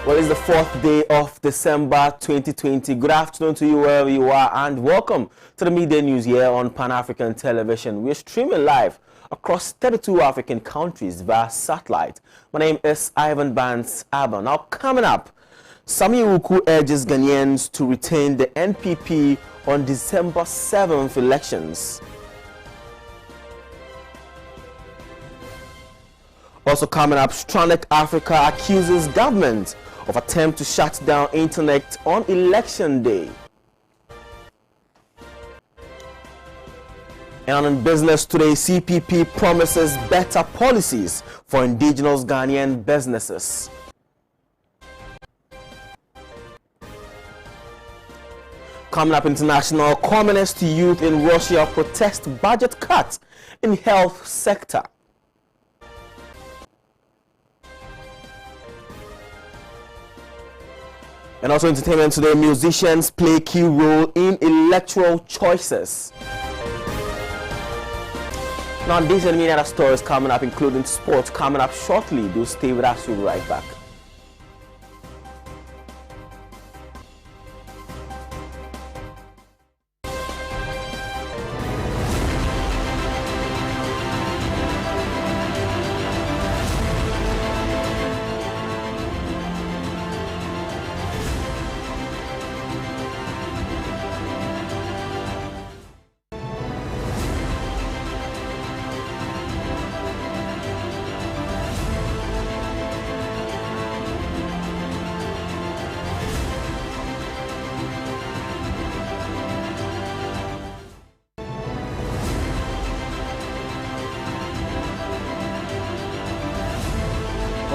Well, it's the 4th day of December 2020. Good afternoon to you wherever you are, and welcome to the midday news here on Pan-African Television. We're streaming live across 32 African countries via satellite. My name is Abban. Now, coming up, Sami Awuku urges Ghanaians to retain the NPP on December 7th elections. Also coming up, Stranded Africa accuses government of attempt to shut down internet on election day. And on business today, CPP promises better policies for indigenous Ghanaian businesses. Coming up, international, communist youth in Russia protest budget cut in health sector. And also entertainment today, musicians play key role in electoral choices. Now, these and many other stories coming up, including sports, coming up shortly. Do stay with us, we'll be right back.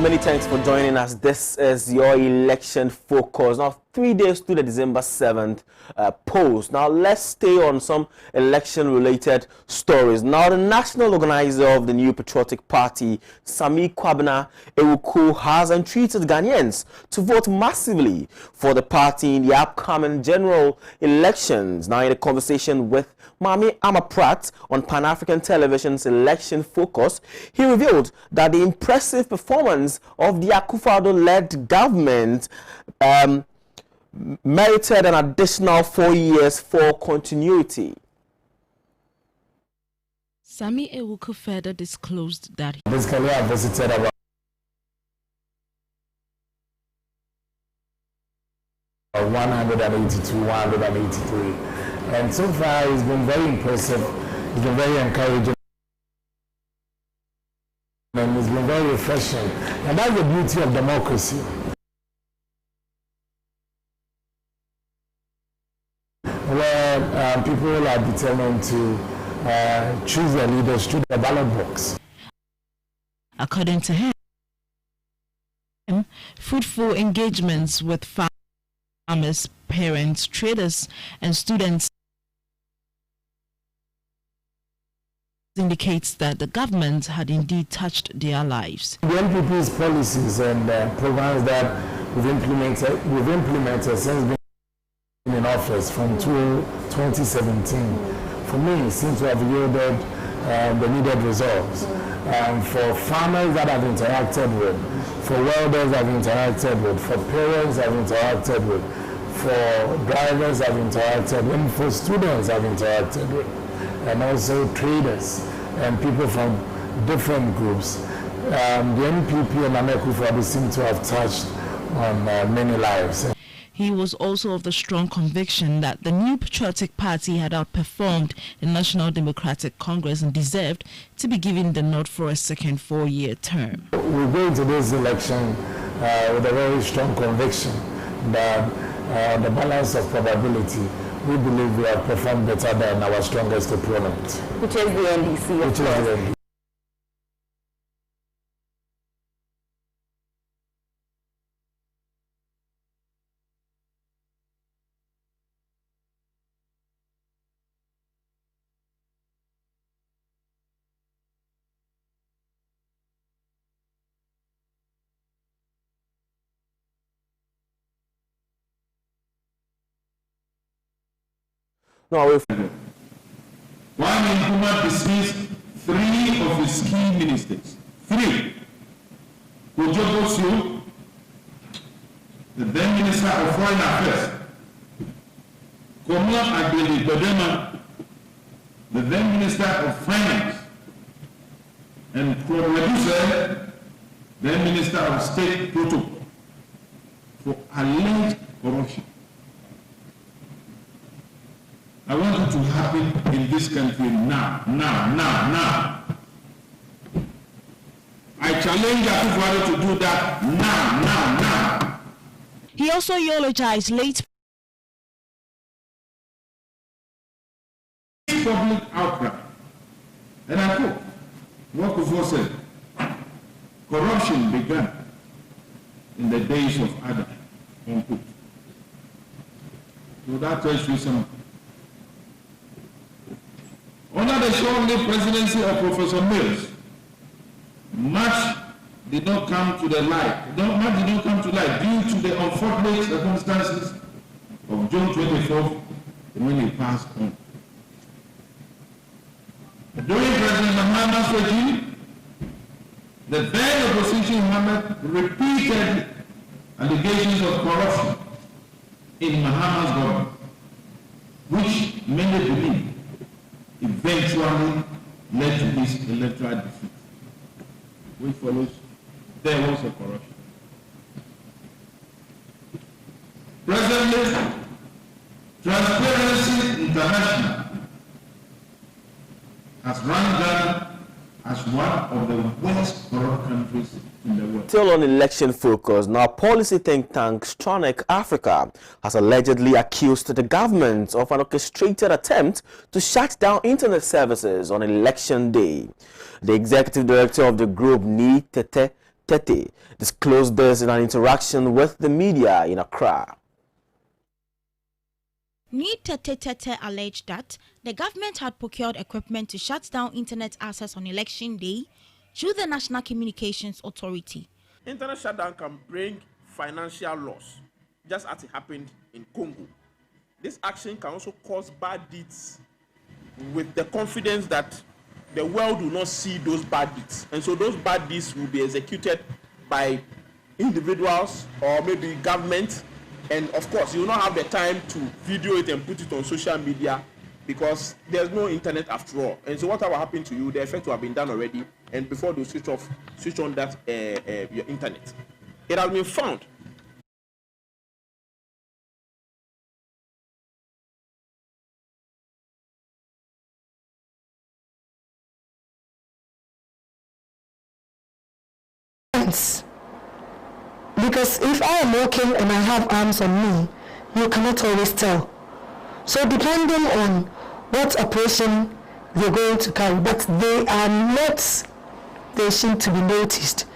Many thanks for joining us. This is your election focus. Now, 3 days to the December 7th polls. Now, let's stay on some election-related stories. Now, the national organizer of the New Patriotic Party, Sami Awuku, has entreated Ghanaians to vote massively for the party in the upcoming general elections. Now, in a conversation with Mami Amaprat on Pan-African Television's Election Focus, he revealed that the impressive performance of the Akufo-Addo-led government merited an additional 4 years for continuity. Sami Awuku further disclosed that basically I visited about 182, 183. And so far, it's been very impressive. It's been very encouraging. And it's been very refreshing. And that's the beauty of democracy. Where people are determined to choose their leaders through the ballot box. According to him, fruitful engagements with farmers, parents, traders, and students indicates that the government had indeed touched their lives. The NPP's policies and programs that we've implemented since being in office from 2017, for me, seems to have yielded the needed results. For farmers that I've interacted with, for welders I've interacted with, for parents I've interacted with, for drivers I've interacted with, for students I've interacted with, and also traders and people from different groups. The NPP and Akufo-Addo seem to have touched on many lives. He was also of the strong conviction that the New Patriotic Party had outperformed the National Democratic Congress and deserved to be given the nod for a second 4-year term. We go into this election with a very strong conviction that the balance of probability, we believe we have performed better than our strongest opponent. Which is the NDC, of course. No, if One Nkrumah dismissed 3 of his key ministers. 3. Ojogosio, the then Minister of Foreign Affairs, Komla Agbeli Godema, the then Minister of Finance, and Producer, then Minister of State Protocol, for alleged corruption. I want it to happen in this country now. I challenge Akufo-Addo to do that now. He also eulogized late Public outcry. And I quote what Akufo said, corruption began in the days of Abban, unquote. So that tells you something. Under the short-lived presidency of Professor Mills, much did not come to light due to the unfortunate circumstances of June 24th when he passed on. During President Mahama's regime, the then opposition Mohammed repeated allegations of corruption in Mahama's government, which many believe eventually led to his electoral defeat. Which follows, there was a corruption. Presently, Transparency International has ranked Ghana as one of the worst corrupt countries in the world. Still on election focus, now policy think tank Stronic Africa has allegedly accused the government of an orchestrated attempt to shut down internet services on election day. The executive director of the group, Ni Tete, disclosed this in an interaction with the media in Accra. Ni Tete alleged that the government had procured equipment to shut down internet access on election day through the National Communications Authority. Internet shutdown can bring financial loss, just as it happened in Congo. This action can also cause bad deeds with the confidence that the world will not see those bad deeds. And so those bad deeds will be executed by individuals or maybe government. And of course, you will not have the time to video it and put it on social media because there's no internet after all. And so whatever happened to you, the effect will have been done already. And before they switch on that your internet, it has been found. Because if I am walking and I have arms on me, you cannot always tell. So depending on what operation they're going to carry, but they are not, they seem to be noticed.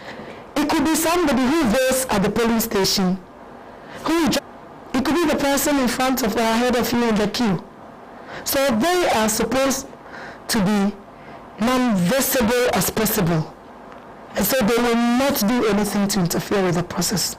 It could be somebody who goes at the police station, it could be the person in front of or ahead of you in the queue. So they are supposed to be non-visible as possible. And so they will not do anything to interfere with the process.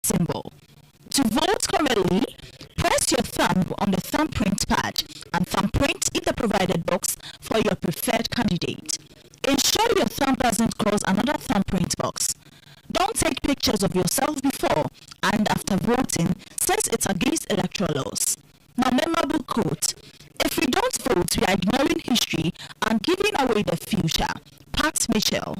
Symbol. To vote correctly, press your thumb on the thumbprint pad and thumbprint in the provided box for your preferred candidate. Ensure your thumb doesn't cross another thumbprint box. Don't take pictures of yourself before and after voting since it's against electoral laws. Now, memorable quote: if we don't vote, we are ignoring history and giving away the future. Pat Mitchell.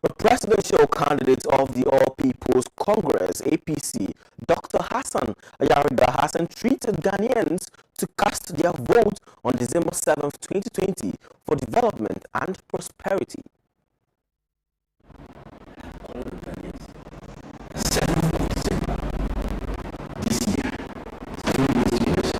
The presidential candidate of the All People's Congress, APC, Dr. Hassan Ayariga, has entreated Ghanaians to cast their vote on December 7th, 2020 for development and prosperity. All of the Ghanaians, 7th of December this year, 20 years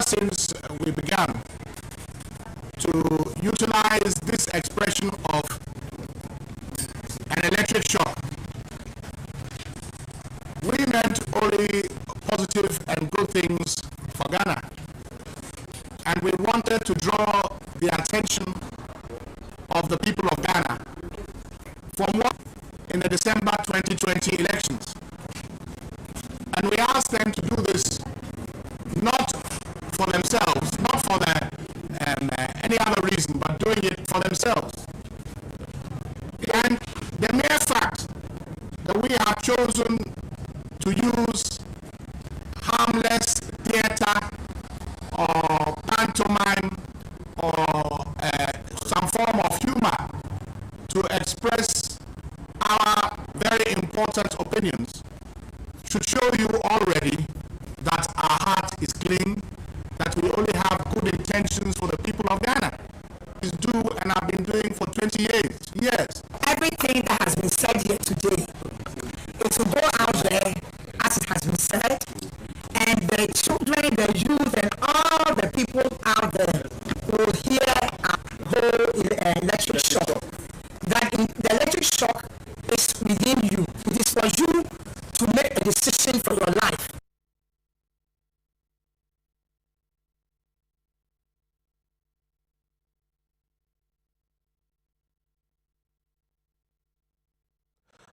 since we began to utilize this expression of an electric shock, we meant only positive and good things for Ghana. And we wanted to draw the attention of the people of Ghana from what in the December 2020 elections. And we asked them to do this not for themselves, not for any other reason, but doing it for themselves. And the mere fact that we have chosen to use harmless theater or pantomime or some form of humor to express our very important opinions should show you already that our heart is clean, that we only have good intentions for the people of Ghana. Is do and have been doing for 20 years. Yes. Everything that has been said here today, it will go out there as it has been said, and the children, the youth, and all the people out there will hear a whole electric shock. That the electric shock is within you. It is for you to make a decision for your life.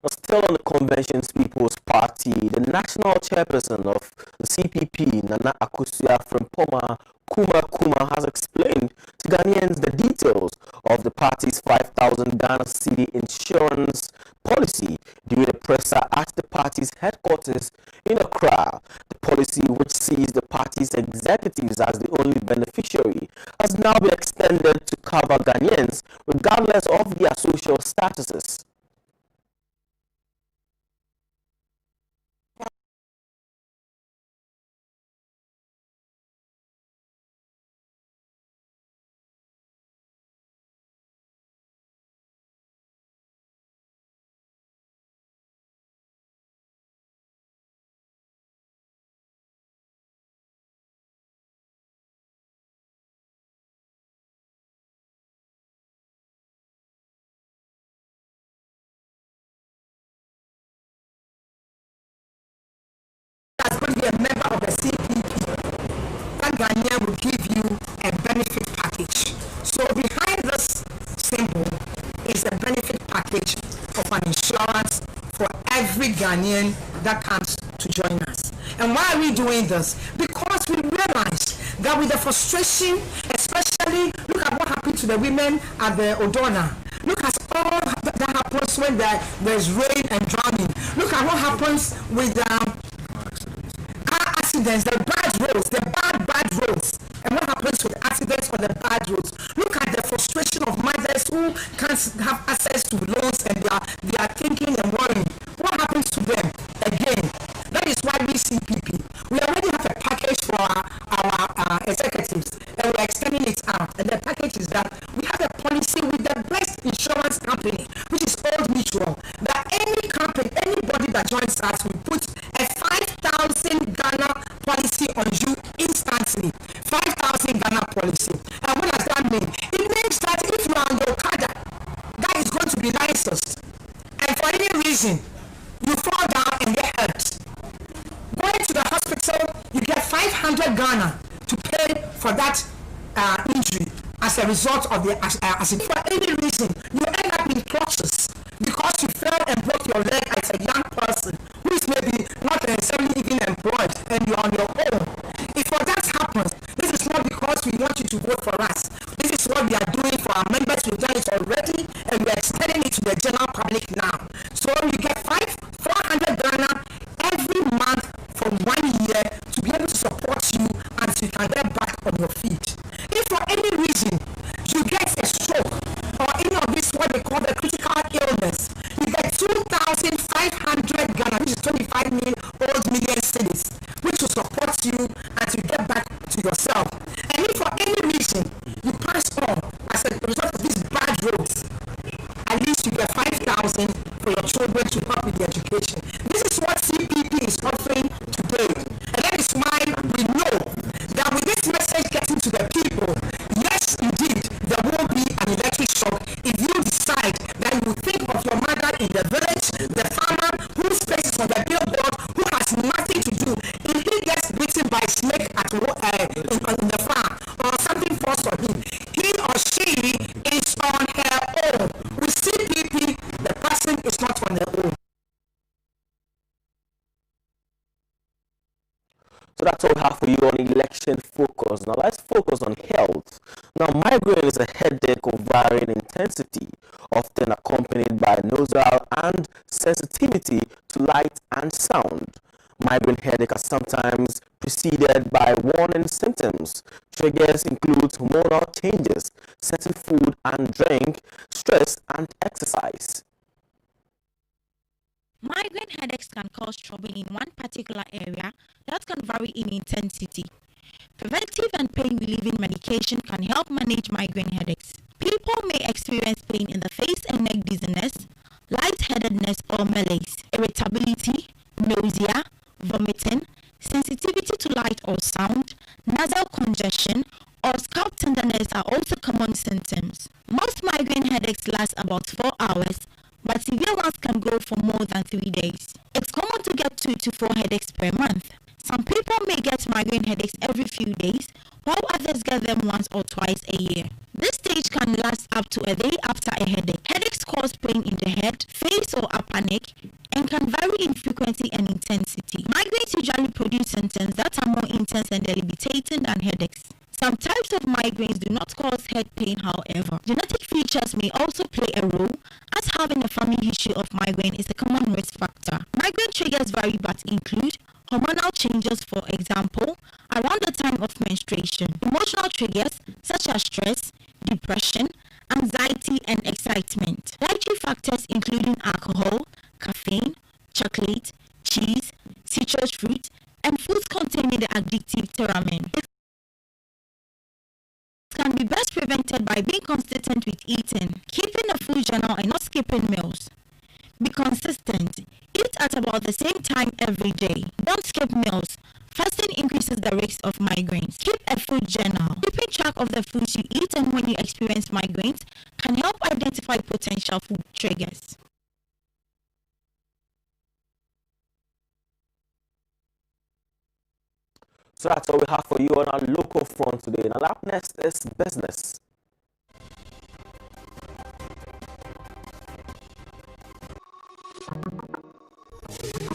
Still on the Convention's People's Party, the national chairperson of the CPP, Nana Akosua-Amponsah Kuma has explained to Ghanaians the details of the party's 5,000 Ghana cedi insurance policy during a presser at the party's headquarters in Accra. The policy, which sees the party's executives as the only beneficiary, has now been extended to cover Ghanaians regardless of their social statuses. As going to be a member of the CPP, that Ghanaian will give you a benefit package. So behind this symbol is a benefit package of an insurance for every Ghanaian that comes to join us. And why are we doing this? Because we realize that with the frustration, especially look at what happened to the women at the Odona. Look at all that happens when there's rain and drowning. Look at what happens with car accidents, the bad roads, the bad roads. And what happens with accidents on the bad roads? Look at the frustration of mothers who can't have access to loans and they are thinking and worrying. What happens to them? Again, that is why we CPP. We already have a package for our executives and we're extending it out. And the package is that we have a policy with the best insurance company, which is Old Mutual, that any company, anybody that joins us, we put a 5,000 Ghana policy on you instantly. 5,000 Ghana policy. And what does that mean? It means that if you are on your Okada, that is going to be licensed. And for any reason, you fall down and get hurt. Going to the hospital, you get 500 Ghana to pay for that injury as a result of the accident. For any reason, you end up in crutches because you fell and broke your leg as a young person who is maybe not necessarily even employed and you're on your own. If that happens, this is not because we want you to vote for us. This is what we are doing for our members. We've done it already and we're extending it to the general public now. So you get 400 Ghana every month for 1 year to be able to support you until you can get back on your feet. If for any reason you get a stroke or any of this what they call the critical illness, you get 2,500 Ghana, which is 25 million cedis, which will support you until you get back to yourself. And if for any reason you pass on as a result of these bad roads, at least you get 5,000 for your children to help with the education. This is what CPP is offering today. And that is why we know that with this message be shocked if you decide that you will think of your mother in the village, the farmer whose face is on the billboard, who has nothing to do. If he gets bitten by a snake at in the farm or something falls on him, he or she is on her own. With CPP, the person is not on her own. So that's all we have for you on election focus. Now let's focus on health. Now migraine is a headache of varying intensity, often accompanied by nasal and sensitivity to light and sound. Migraine headache are sometimes preceded by warning symptoms. Triggers include hormonal changes, certain food and drink, stress and exercise. Migraine headaches can cause trouble in one particular area that can vary in intensity. Preventive and pain-relieving medication can help manage migraine headaches. People may experience pain in the face and neck dizziness, lightheadedness or malaise, irritability, nausea, vomiting, sensitivity to light or sound, nasal congestion, or scalp tenderness are also common symptoms. Most migraine headaches last about 4 hours, but severe ones can go for more than 3 days. It's common to get 2 to 4 headaches per month. Some people may get migraine headaches every few days, while others get them once or twice a year. This stage can last up to a day after a headache. Headaches cause pain in the head, face or upper neck, and can vary in frequency and intensity. Migraines usually produce symptoms that are more intense and debilitating than headaches. Some types of migraines do not cause head pain, however. Genetic features may also play a role, as having a family history of migraine is a common risk factor. Migraine triggers vary but include hormonal changes, for example, around the time of menstruation. Emotional triggers such as stress, depression, anxiety, and excitement. Dietary factors including alcohol, caffeine, chocolate, cheese, citrus fruit, and foods containing the addictive theramine. Can be best prevented by being consistent with eating, keeping a food journal and not skipping meals. Be consistent. Eat at about the same time every day. Don't skip meals. Fasting increases the risk of migraines. Keep a food journal. Keeping track of the foods you eat and when you experience migraines can help identify potential food triggers. So that's all we have for you on our local front today. Now up next is business.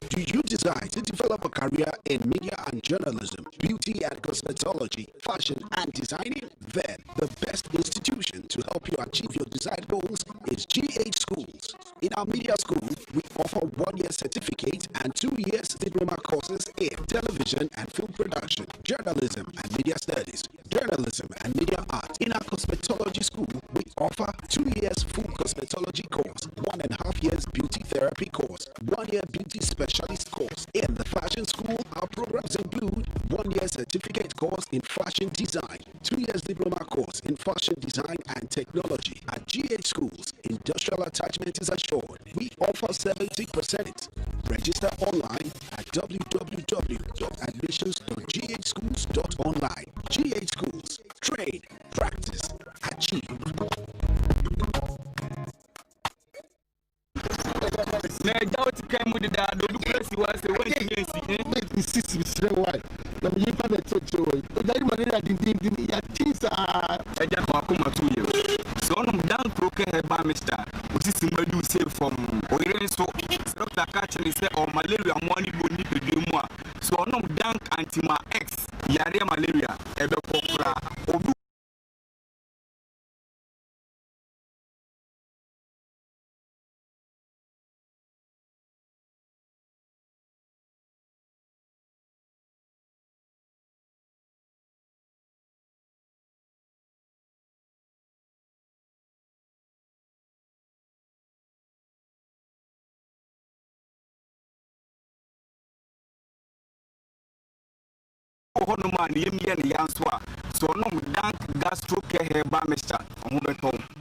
Do you desire to develop a career in media and journalism, beauty and cosmetology, fashion and designing? Then the best institution to help you achieve your desired goals is GH Schools. In our media school, we offer 1-year certificate and 2 years diploma courses in television and film production, journalism and media studies, journalism and media art. In our cosmetology school, we offer 2 years full cosmetology course, 1.5 years beauty therapy course, 1 year beauty specialist course. In the fashion school, our programs include 1 year certificate course in fashion design, 2 years diploma course in fashion design and technology. At GH Schools, industrial attachment is assured. We offer 70%. Register online at www.admissions.ghschools.online. GH Schools. Trade, practice, achieve. So no dank gastro care hair bar mister.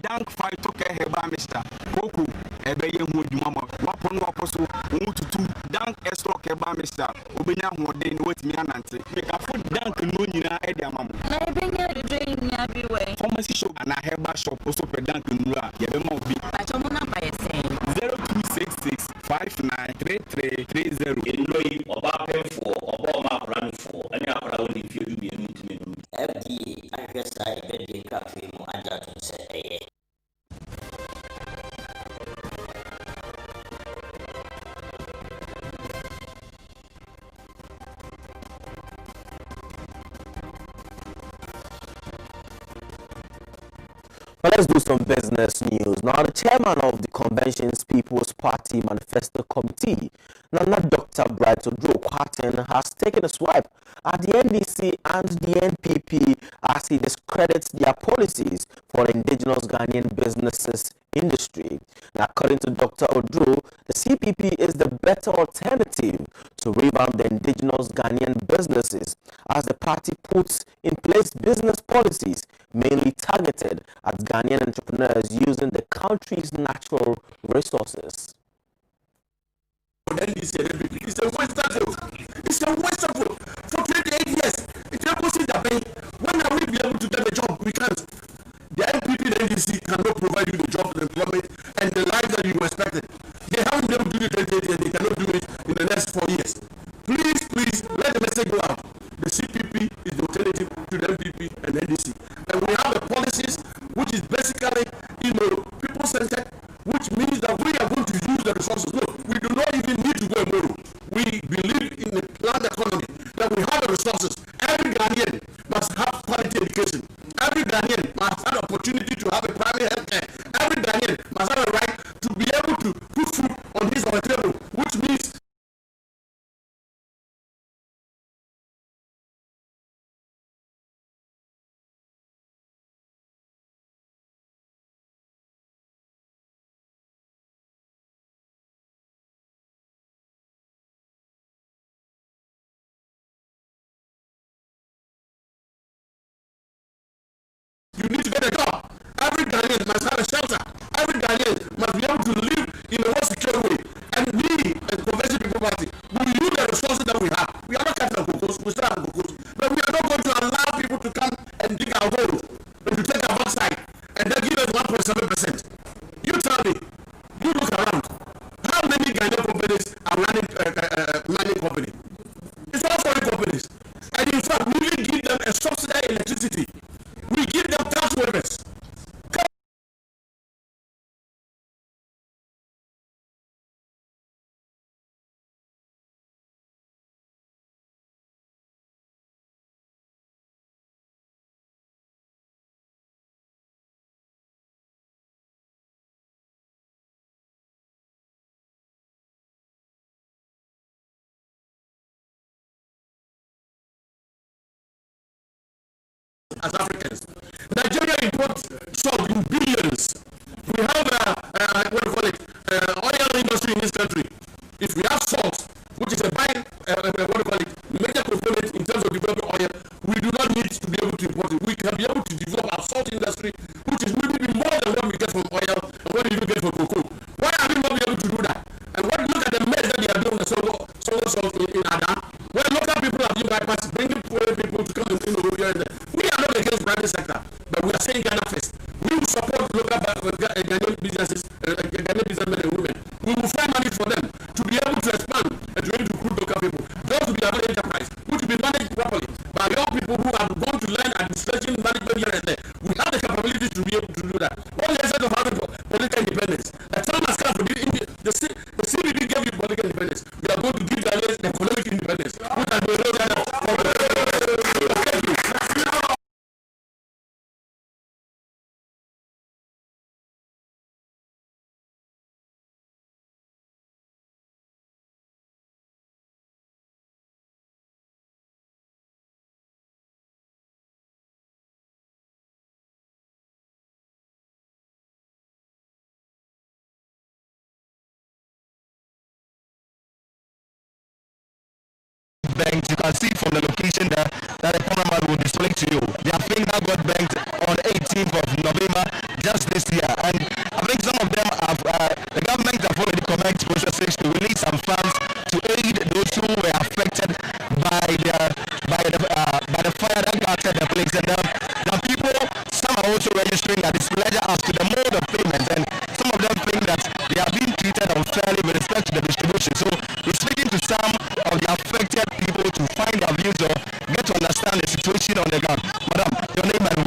Dank phyto care hair bar mister. Koku ebe ye hu adwuma wapo no waposo hu tutu dank stock e ba mr obenya hu de ni wetimi anante make for dank no nyina e de amamo na ebenya de nya bi we pharmacy shop and a herbal shop also per dank no a ye be ma obi pa chomo na ba yesen 0266 593330 Eloi oba pefo oba ma planfo ani akora woni fi odu bi enu ntime no FDA ahwesa e be de cafe mu aja to se eye. Well, let's do some business news. Now, the chairman of the Convention's People's Party Manifesto Committee, Nana Dr. Bright Odro Kwatin, has taken a swipe at the NDC and the NPP as he discredits their policies for the indigenous Ghanaian businesses industry. Now, according to Dr. Odro, the CPP is the better alternative to revamp the indigenous Ghanaian businesses as the party puts in place business policies mainly targeted at Ghanaian entrepreneurs using the country's natural resources. It's a waste of for 28 years. It's a waste of when are we be able to get a job? We can't. The NPP and NDC cannot provide you the job, the employment, and the life that you expected. They haven't been able to do it 28 years. They cannot do it in the next 4 years. Please, let the message go out. The CPP is the alternative to the NPP and NDC. And we have the policies which is basically, people-centered, which means that we are going to use the resources. No, we do not even need to go and borrow. We believe in the planned economy, that we have the resources. Every Ghanaian must have quality education. Every Ghanaian must have the opportunity to have a private health care. Every Ghanaian must have a right to be able to put food on his or her table, which means you need to get a job. Every Ghanaian must have a shelter. Every Ghanaian must be able to live in a more secure way. And we, as Convention People Party, will use the resources that we have. We are not catching cocos, we still have cocos. But we are not going to allow people to come and dig our holes and to take our backside and then give us 1.7%. You tell me, you look around, how many Ghanaian companies are running mining company? It's all foreign companies. And in fact, we really give them a subsidized electricity. We give them tax waivers. As Africans, Nigeria imports salt in billions. We have what do you call it, oil industry in this country. If we have salt, which is a major component in terms of developing oil, we do not need to be able to import it. We can be able to develop our salt industry, which is maybe more than what we get from oil and what we get from cocoa. Why are we not able to do that? And look at the mess that they are doing the salt in Abban. When local people are doing bypass, bringing poor people to come and here and there. We are not against private sector, but we are saying Ghana first. We will support local Ghanaian businesses, Ghanaian businessmen and women. We will find money for them to be able to expand and to be able to recruit local people. Those will be our enterprise, which will be managed properly by young people who are going to learn administration, management here and there. We have the capability to be able to do that. What the essence of having political independence? The time has come for the CBD gave you political independence. We are going to give the economic independence. Banked. You can see from the location there that the cameraman will display to you. Their finger got banked on 18th of November just this year, and I think some of them have the government expect processes to release some funds to aid those who were affected by the fire that got the place. And now people, some are also registering at displeasure as to the mode of payment, and some of them think that they are being treated unfairly with respect to the distribution. So we're speaking to some of the affected people to find their views or get to understand the situation on the ground. Madam, your name and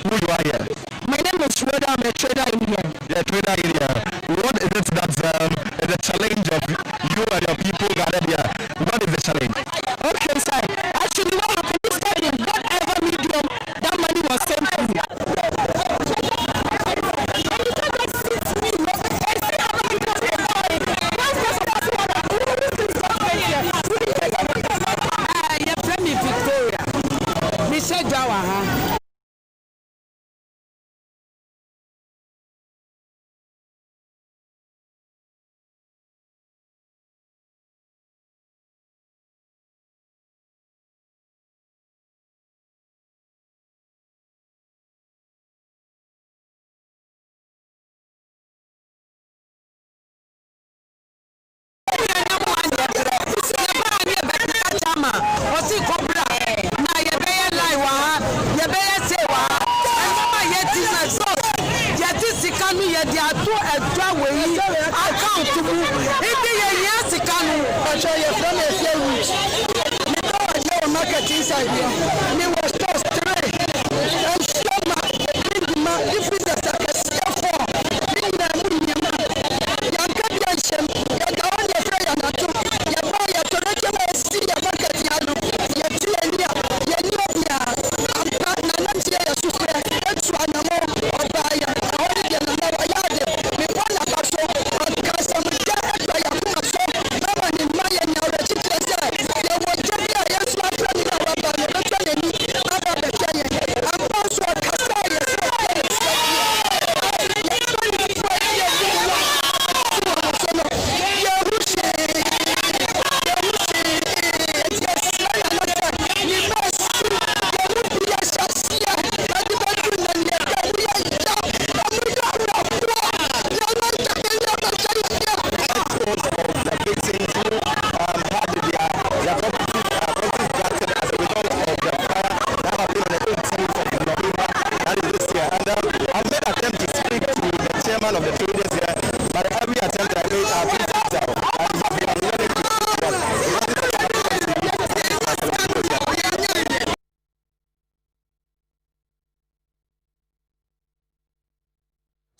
who you are here? My name is Rhoda. I'm a trader in here. Yeah, trader in here. What is it that is the challenge of you and your people gathered here? What is the challenge? Okay, sir. Actually, what happened this time is whatever medium that money was sent to. Victoria. Michelle Jawa.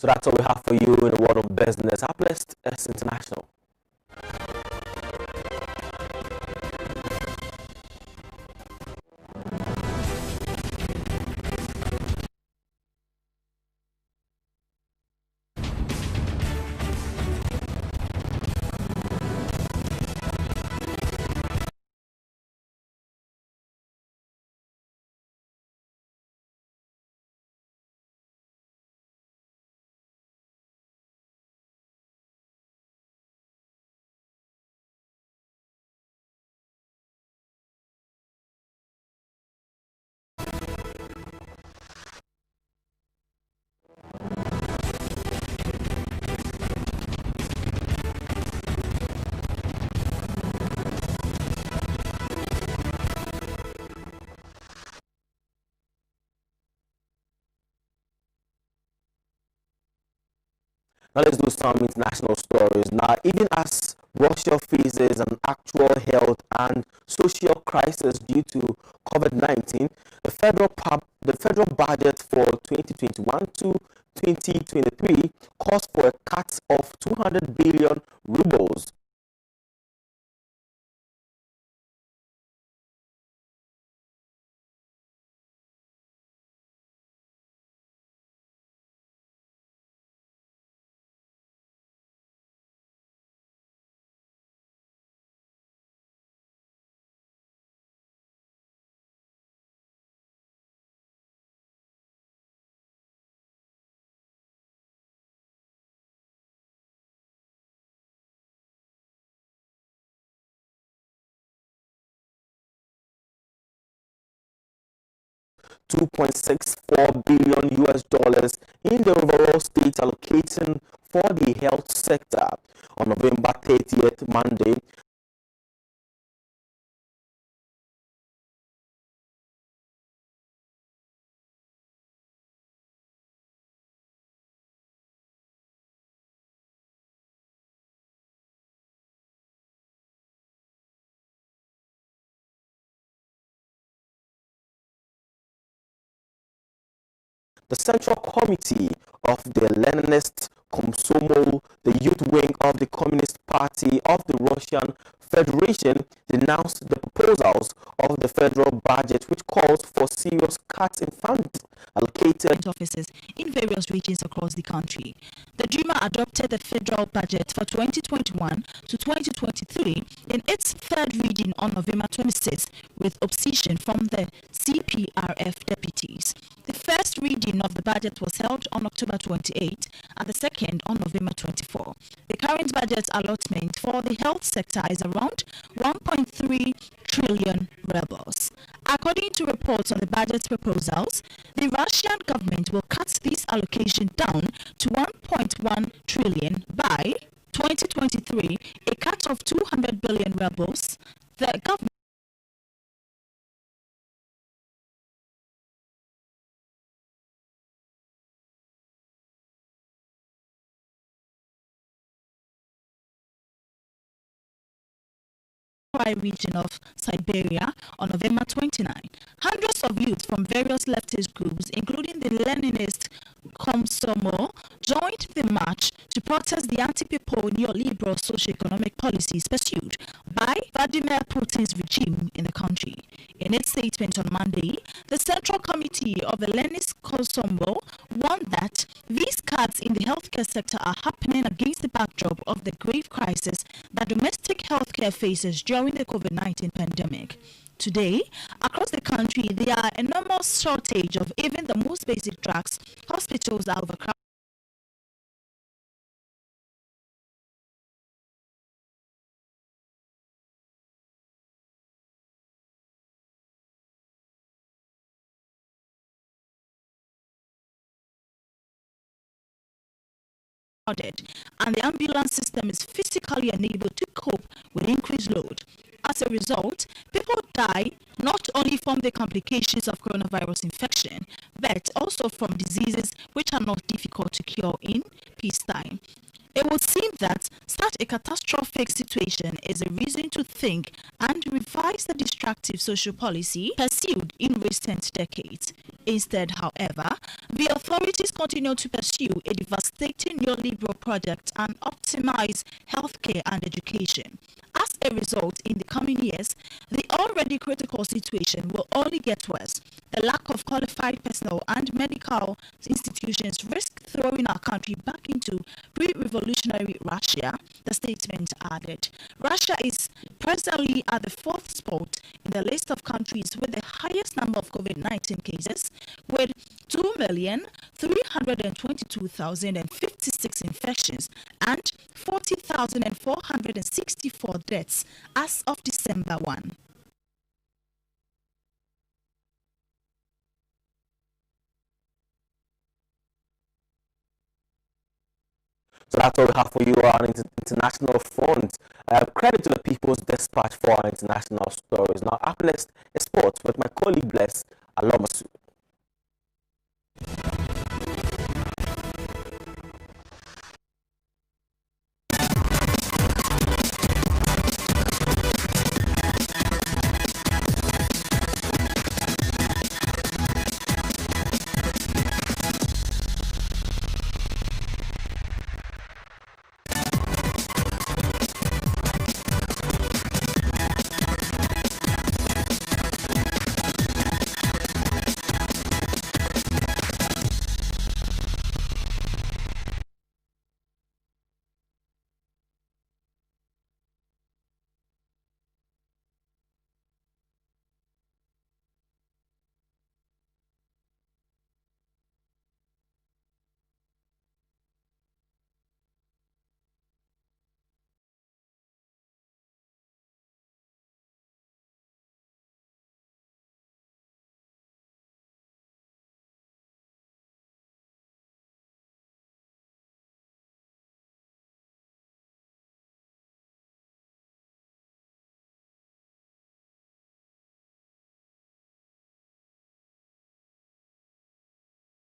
So that's all we have for you in the world of business. Our blessed is international. Now let's do some international stories. Now, even as Russia faces an actual health and social crisis due to COVID-19, the federal budget for 2021 to 2023 calls for a cut of 200 billion rubles. $2.64 billion US in the overall state allocation for the health sector. On on November 30th, Monday. The Central Committee of the Leninist Komsomol, the youth wing of the Communist Party of the Russian Federation, denounced the proposals of the federal budget, which calls for serious cuts in funds allocated offices in various regions across the country. The Duma adopted the federal budget for 2021 to 2023 in its third reading on November 26, with opposition from the CPRF deputies. The first reading of the budget was held on October 28 and the second on November 24. The current budget allotment for the health sector is around 1.3 trillion rubles. According to reports on the budget proposals, the Russian government will cut this allocation down to 1.1 trillion by 2023, a cut of 200 billion rubles. The government region of Siberia on November 29. Hundreds of youth from various leftist groups, including the Leninist Komsomol, joined the march to protest the anti-people neoliberal socio-economic policies pursued by Vladimir Putin's regime in the country. In its statement on Monday, the Central Committee of the Leninist Komsomol warned that these cuts in the healthcare sector are happening against the backdrop of the grave crisis that domestic healthcare faces during the COVID-19 pandemic. Today, across the country, there are enormous shortage of even the most basic drugs. Hospitals are overcrowded. And the ambulance system is physically unable to cope with increased load. As a result, people die not only from the complications of coronavirus infection, but also from diseases which are not difficult to cure in peacetime. It would seem that such a catastrophic situation is a reason to think and revise the destructive social policy pursued in recent decades. Instead, however, the authorities continue to pursue a devastating neoliberal project and optimize healthcare and education. As a result, in the coming years, the already critical situation will only get worse. The lack of qualified personnel and medical institutions risk throwing our country back into pre-revolutionary Russia, the statement added. Russia is presently at the fourth spot in the list of countries with the highest number of COVID-19 cases, with 2,322,056 infections and 40,464 deaths as of December 1. So that's all we have for you on international front. Credit to the People's Dispatch for our international stories. Now, up next is sports with my colleague Bless Alomasu.